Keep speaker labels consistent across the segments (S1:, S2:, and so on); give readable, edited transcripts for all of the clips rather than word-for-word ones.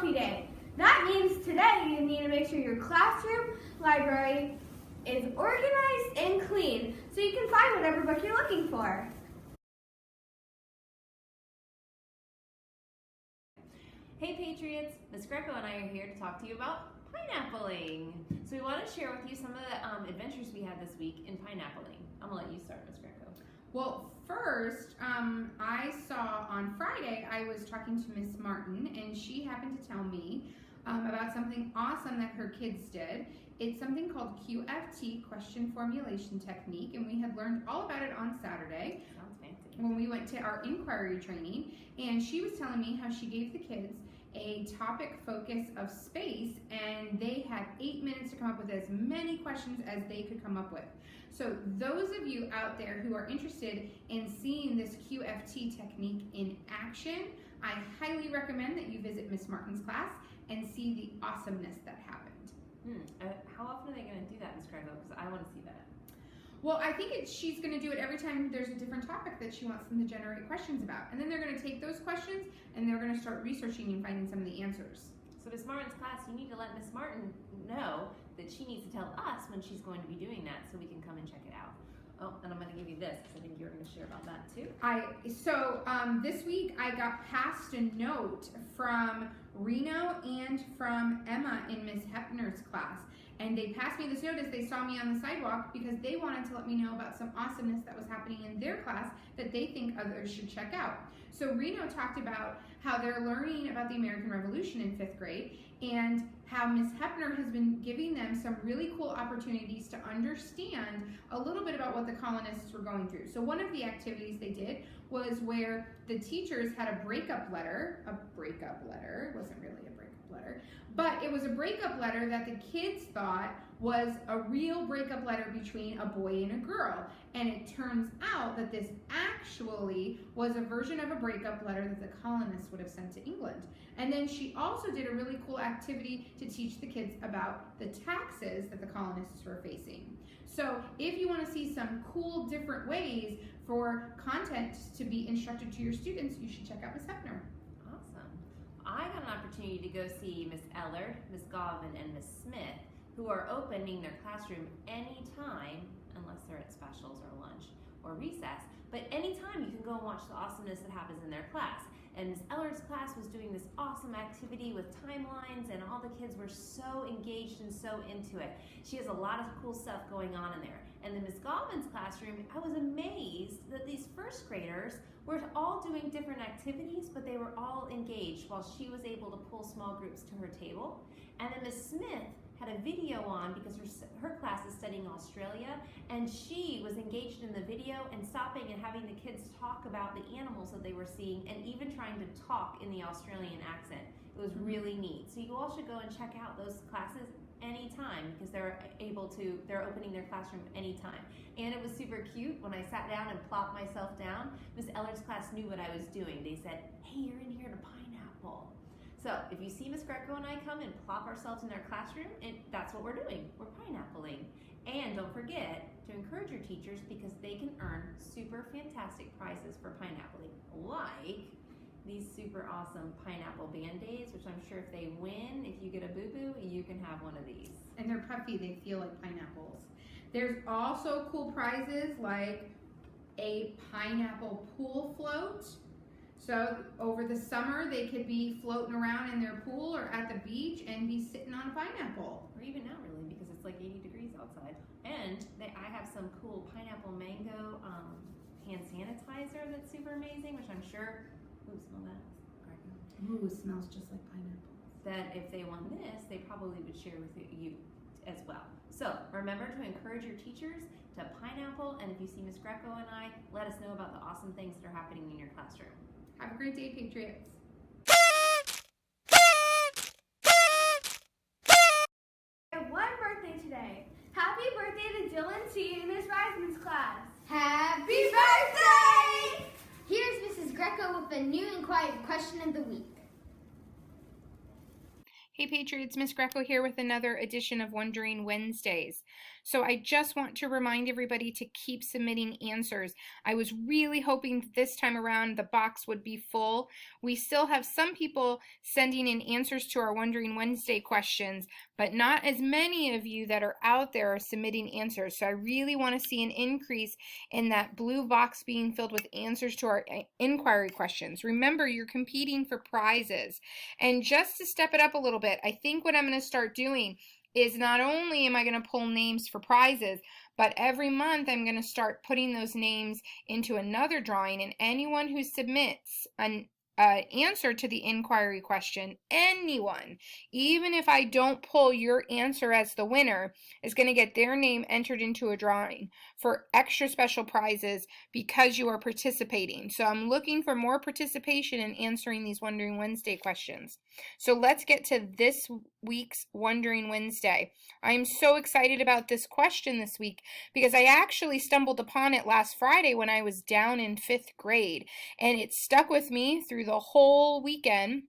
S1: Coffee Day. That means today you need to make sure your classroom library is organized and clean so you can find whatever book you're looking for.
S2: Hey Patriots, Miss Greco and I are here to talk to you about pineappling. So we want to share with you some of the adventures we had this week in pineappling. I'm going to let you start, Miss Greco.
S3: Well, first, I saw on Friday, I was talking to Miss Martin, and she happened to tell me about something awesome that her kids did. It's something called QFT, Question Formulation Technique, and we had learned all about it on Saturday.
S2: Sounds fancy.
S3: When we went to our inquiry training, and she was telling me how she gave the kids a topic focus of space, and they had 8 minutes to come up with as many questions as they could come up with. So those of you out there who are interested in seeing this QFT technique in action, I highly recommend that you visit Miss Martin's class and see the awesomeness that happened.
S2: How often are they going to do that, Miss Greco? Because I want to see that.
S3: Well, I think she's going to do it every time there's a different topic that she wants them to generate questions about. And then they're going to take those questions and they're going to start researching and finding some of the answers.
S2: So Miss Martin's class, you need to let Miss Martin know that she needs to tell us when she's going to be doing that so we can come and check it out. Oh, and I'm going to give you this because I think you're going to share about that too.
S3: This week I got passed a note from Reno and from Emma in Miss Hepner's class. And they passed me this note as they saw me on the sidewalk because they wanted to let me know about some awesomeness that was happening in their class that they think others should check out. So Reno talked about how they're learning about the American Revolution in 5th grade and how Miss Hepner has been giving them some really cool opportunities to understand a little bit about what the colonists were going through. So one of the activities they did was where the teachers had a breakup letter. It wasn't really a breakup letter, but it was a breakup letter that the kids thought was a real breakup letter between a boy and a girl. And it turns out that this actually was a version of a breakup letter that the colonists would have sent to England. And then she also did a really cool activity to teach the kids about the taxes that the colonists were facing. So if you want to see some cool different ways for content to be instructed to your students, you should check out Miss Hepner.
S2: Awesome. I got an opportunity to go see Miss Ellard, Miss Govin, and Miss Smith, who are opening their classroom anytime, unless they're at specials or lunch or recess, but anytime you can go and watch the awesomeness that happens in their class. And Miss Ellard's class was doing this awesome activity with timelines, and all the kids were so engaged and so into it. She has a lot of cool stuff going on in there. And then Miss Govin's classroom, I was amazed that these first graders were all doing different activities, but they were all engaged while she was able to pull small groups to her table. And then Miss Smith had a video on because her class is studying Australia, and she was engaged in the video and stopping and having the kids talk about the animals that they were seeing and even trying to talk in the Australian accent. It was really neat. So you all should go and check out those classes anytime because they're opening their classroom anytime. And it was super cute when I sat down and plopped myself down. Miss Ellard's class knew what I was doing. They said, "Hey, you're in here to pineapple." So if you see Miss Greco and I come and plop ourselves in their classroom, that's what we're doing. We're pineappling. And don't forget to encourage your teachers because they can earn super fantastic prizes for pineappling, like these super awesome pineapple Band-Aids, which I'm sure if they win, if you get a boo-boo, you can have one of these.
S3: And they're puffy, they feel like pineapples. There's also cool prizes like a pineapple pool float. So over the summer, they could be floating around in their pool or at the beach and be sitting on a pineapple.
S2: Or even now, really, because it's like 80 degrees outside. And I have some cool pineapple mango hand sanitizer that's super amazing, which I'm sure, ooh, smell that.
S3: Ooh, it smells just like pineapple.
S2: That if they won this, they probably would share with you as well. So remember to encourage your teachers to pineapple, and if you see Miss Greco and I, let us know about the awesome things that are happening in your classroom.
S3: Have a great day, Patriots.
S1: I have one birthday today. Happy birthday to Dylan C. in Miss Reisman's class.
S4: Happy birthday! Here's Mrs. Greco with the new and quiet question of the week.
S3: Hey Patriots, Miss Greco here with another edition of Wondering Wednesdays. So I just want to remind everybody to keep submitting answers. I was really hoping that this time around the box would be full. We still have some people sending in answers to our Wondering Wednesday questions, but not as many of you that are out there are submitting answers. So I really want to see an increase in that blue box being filled with answers to our inquiry questions. Remember, you're competing for prizes. And just to step it up a little bit, I think what I'm going to start doing is not only am I going to pull names for prizes, but every month I'm going to start putting those names into another drawing, and anyone who submits an answer to the inquiry question, anyone, even if I don't pull your answer as the winner, is going to get their name entered into a drawing for extra special prizes because you are participating. So I'm looking for more participation in answering these Wondering Wednesday questions. So let's get to this week's Wondering Wednesday. I'm so excited about this question this week because I actually stumbled upon it last Friday when I was down in 5th grade, and it stuck with me through the whole weekend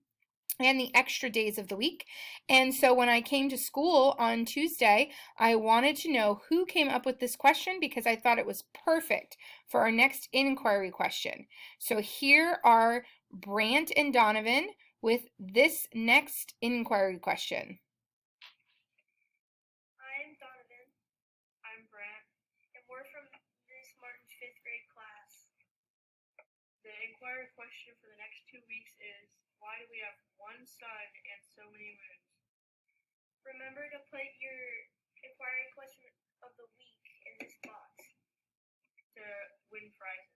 S3: and the extra days of the week. And so when I came to school on Tuesday, I wanted to know who came up with this question because I thought it was perfect for our next inquiry question. So here are Brant and Donovan with this next inquiry question.
S5: I'm Donovan. I'm Brant, and we're from Miss Martin's 5th grade class. The inquiry question for the next 2 weeks is, why do we have one sun and so many moons? Remember to put your inquiry question of the week in this box to win prizes.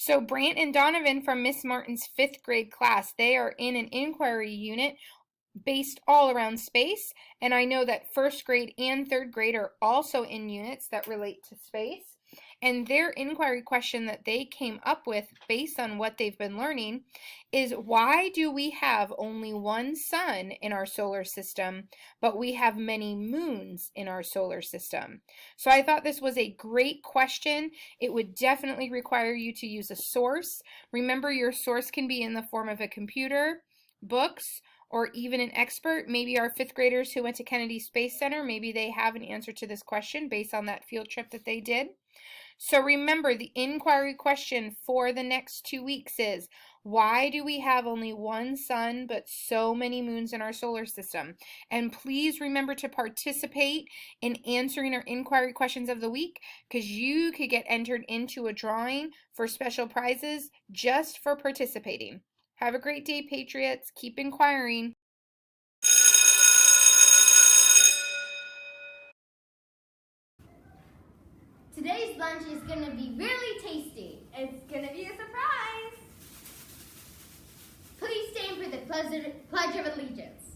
S3: So Brant and Donovan from Miss Martin's 5th grade class, they are in an inquiry unit based all around space, and I know that 1st grade and 3rd grade are also in units that relate to space. And their inquiry question that they came up with based on what they've been learning is, why do we have only one sun in our solar system, but we have many moons in our solar system? So I thought this was a great question. It would definitely require you to use a source. Remember, your source can be in the form of a computer, books, or even an expert. Maybe our 5th graders who went to Kennedy Space Center, maybe they have an answer to this question based on that field trip that they did. So remember, the inquiry question for the next 2 weeks is, why do we have only one sun but so many moons in our solar system? And please remember to participate in answering our inquiry questions of the week, because you could get entered into a drawing for special prizes just for participating. Have a great day, Patriots. Keep inquiring.
S4: Today's lunch is going to be really tasty.
S1: It's going to be a surprise.
S4: Please stand for the Pledge of Allegiance.